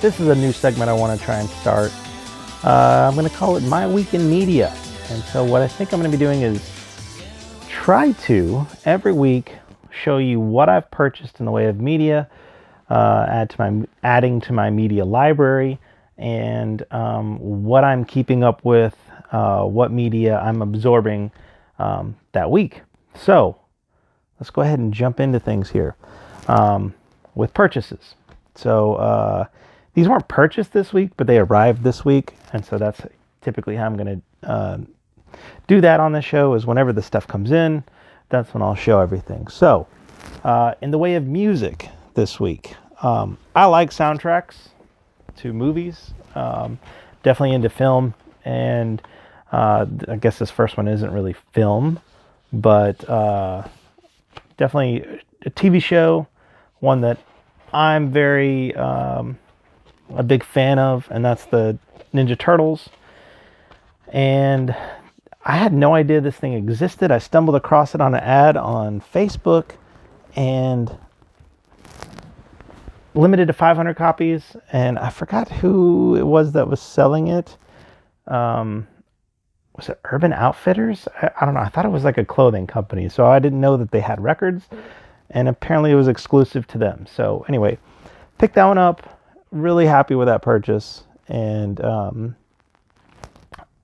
This is a new segment I want to try and start. I'm going to call it My Week in Media. And so what I think I'm going to be doing is try to, every week, show you what I've purchased in the way of media, adding to my media library, and what I'm keeping up with, what media I'm absorbing that week. So let's go ahead and jump into things here with purchases. So these weren't purchased this week, but they arrived this week. And so that's typically how I'm going to do that on the show, is whenever the stuff comes in, that's when I'll show everything. So in the way of music this week, I like soundtracks to movies, definitely into film. And I guess this first one isn't really film, but definitely a TV show, one that I'm very a big fan of, and that's the Ninja Turtles. And I had no idea this thing existed. I stumbled across it on an ad on Facebook, and limited to 500 copies, and I forgot who it was that was selling it. Was it Urban Outfitters? I don't know. I thought it was like a clothing company, so I didn't know that they had records, and apparently it was exclusive to them. So anyway, picked that one up. Really happy with that purchase, and so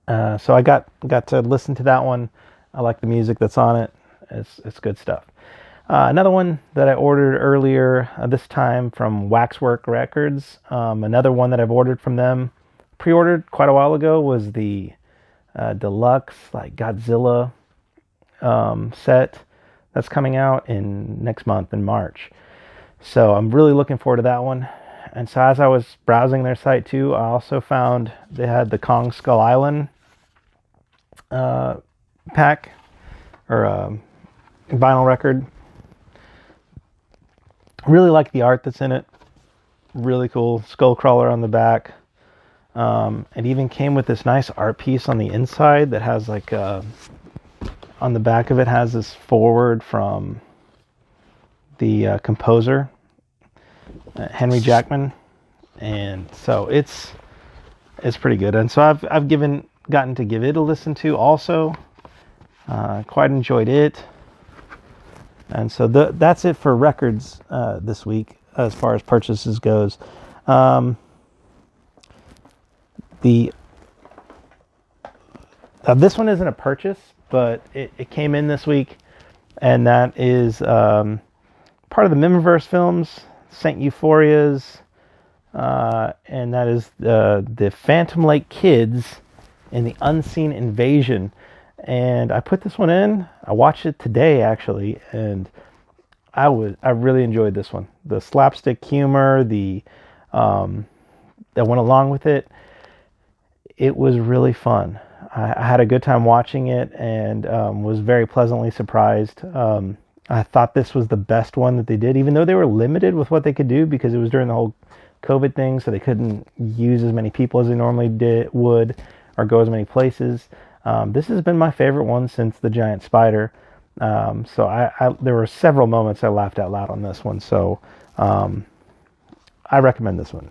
I got to listen to that one. I like the music that's on it. It's good stuff. Another one that I ordered earlier, this time from Waxwork Records. Another one that I've ordered from them, pre-ordered quite a while ago, was the deluxe like Godzilla set that's coming out in next month in March. So I'm really looking forward to that one. And so as I was browsing their site too, I also found they had the Kong Skull Island pack, or vinyl record. Really like the art that's in it. Really cool skull crawler on the back. It even came with this nice art piece on the inside that has like on the back of it has this foreword from the composer Henry Jackman, and so it's pretty good. And so I've gotten to give it a listen to also. Quite enjoyed it. And so that's it for records this week as far as purchases goes. This one isn't a purchase, but it came in this week, and that is part of the Mimiverse films, Saint Euphoria's, and that is the Phantom Lake Kids and the Unseen Invasion. And I put this one in. I watched it today actually, and I really enjoyed this one. The slapstick humor, that went along with it. It was really fun. I had a good time watching it, and was very pleasantly surprised. I thought this was the best one that they did, even though they were limited with what they could do because it was during the whole COVID thing, so they couldn't use as many people as they normally would, or go as many places. This has been my favorite one since The Giant Spider. So there were several moments I laughed out loud on this one. So I recommend this one.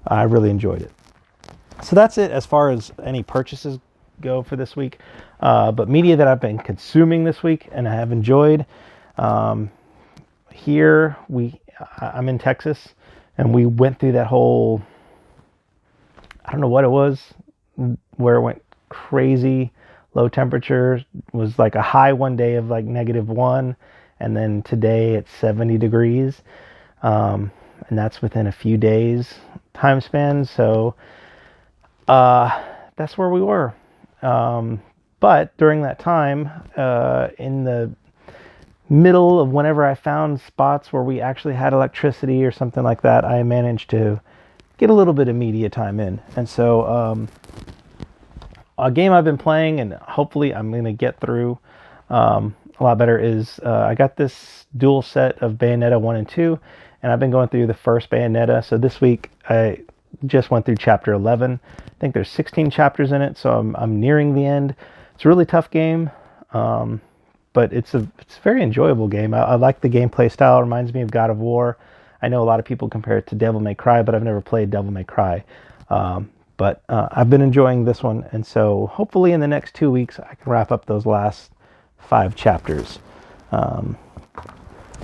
I really enjoyed it. So that's it as far as any purchases go for this week. But media that I've been consuming this week and I have enjoyed. Here I'm in Texas, and we went through that whole, I don't know what it was, where it went crazy. Low temperature was like a high one day of like -1, and then today it's 70 degrees, and that's within a few days time span. So that's where we were, but during that time, in the middle of whenever I found spots where we actually had electricity or something like that, I managed to get a little bit of media time in. And so a game I've been playing, and hopefully I'm going to get through a lot better, is I got this dual set of Bayonetta 1 and 2, and I've been going through the first Bayonetta. So this week I just went through chapter 11. I think there's 16 chapters in it, so I'm nearing the end. It's a really tough game, but it's a very enjoyable game. I like the gameplay style. It reminds me of God of War. I know a lot of people compare it to Devil May Cry, but I've never played Devil May Cry. But I've been enjoying this one, and so hopefully in the next 2 weeks I can wrap up those last 5 chapters. And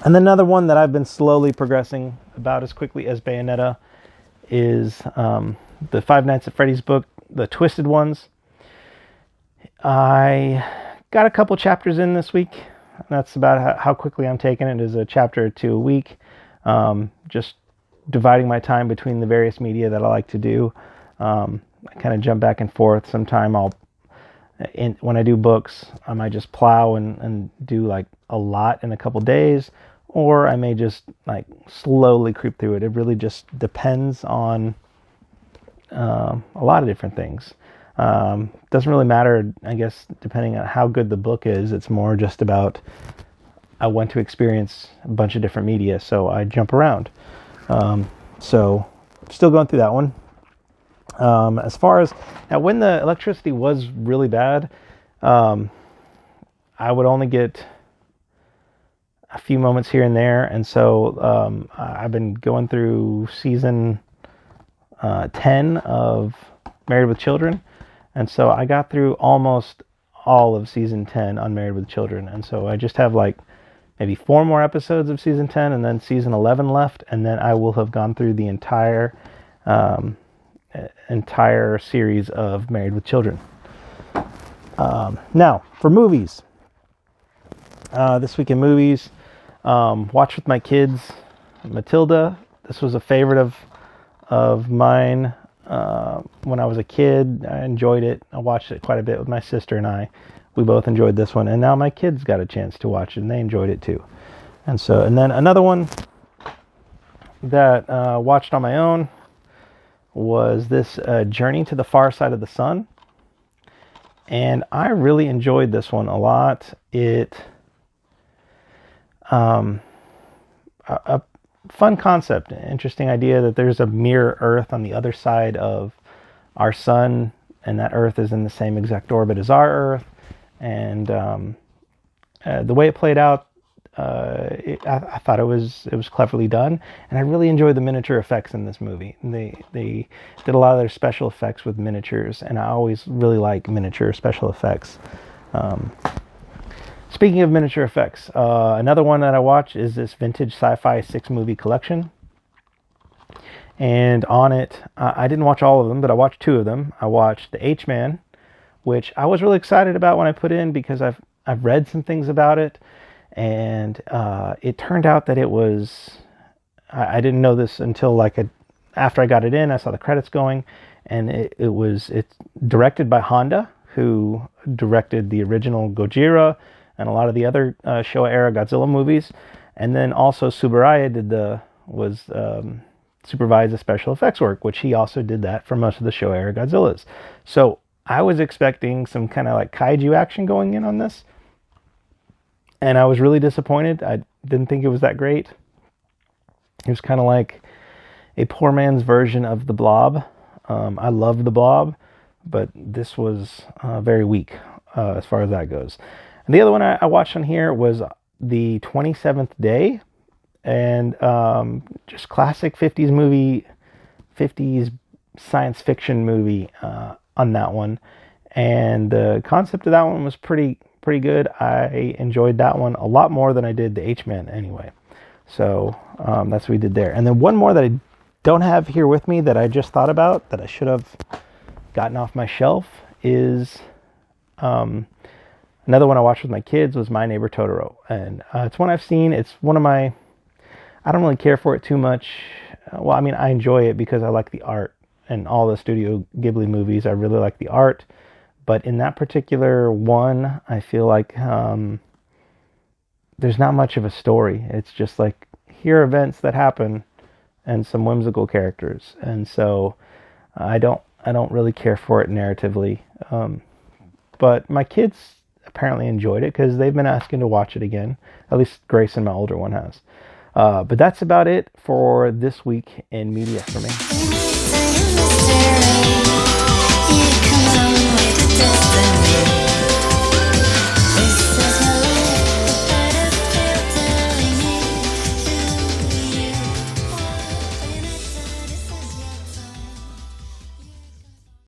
then another one that I've been slowly progressing about as quickly as Bayonetta is the Five Nights at Freddy's book, The Twisted Ones. I got a couple chapters in this week. That's about how quickly I'm taking it, is a chapter or 2 a week. Just dividing my time between the various media that I like to do. I kind of jump back and forth. Sometime when I do books, I might just plow and do like a lot in a couple days, or I may just like slowly creep through it. It really just depends on a lot of different things. Doesn't really matter, I guess, depending on how good the book is. It's more just about I want to experience a bunch of different media, so I jump around. So still going through that one. As far as now, when the electricity was really bad, I would only get a few moments here and there, and so I've been going through season 10 of Married with Children, and so I got through almost all of season 10 on Married with Children, and so I just have like maybe 4 more episodes of season 10 and then season 11 left, and then I will have gone through the entire series of Married with Children. Now, for movies. This week in movies, watched with my kids, Matilda. This was a favorite of mine when I was a kid. I enjoyed it. I watched it quite a bit with my sister and I. We both enjoyed this one, and now my kids got a chance to watch it, and they enjoyed it too. And then another one that watched on my own was this Journey to the Far Side of the Sun, and I really enjoyed this one a lot. It a fun concept, interesting idea that there's a mirror Earth on the other side of our sun, and that Earth is in the same exact orbit as our Earth. And the way it played out, I thought it was cleverly done, and I really enjoyed the miniature effects in this movie. They did a lot of their special effects with miniatures, and I always really like miniature special effects. Speaking of miniature effects, another one that I watched is this vintage sci-fi 6-movie collection. And on it, I didn't watch all of them, but I watched 2 of them. I watched The H-Man, which I was really excited about when I put in, because I've read some things about it, and it turned out that it was, I didn't know this until after I got it in. I saw the credits going, and it's directed by Honda, who directed the original Gojira and a lot of the other Showa era Godzilla movies, and then also Tsuburaya supervised the special effects work, which he also did that for most of the Showa era Godzillas. So I was expecting some kind of like kaiju action going in on this, and I was really disappointed. I didn't think it was that great. It was kind of like a poor man's version of The Blob. I love The Blob, but this was very weak as far as that goes. And the other one I watched on here was The 27th Day, and just classic 50s movie, 50s science fiction movie on that one. And the concept of that one was pretty good. I enjoyed that one a lot more than I did The H-Man anyway. So that's what we did there. And then one more that I don't have here with me that I just thought about that I should have gotten off my shelf is another one I watched with my kids was My Neighbor Totoro. And it's one I've seen. It's one of my, I don't really care for it too much. Well, I mean, I enjoy it because I like the art, and all the Studio Ghibli movies, I really like the art. But in that particular one, I feel like there's not much of a story. It's just like, here are events that happen and some whimsical characters. And so I don't really care for it narratively. But my kids apparently enjoyed it because they've been asking to watch it again. At least Grayson, my older one, has. But that's about it for this week in media for me.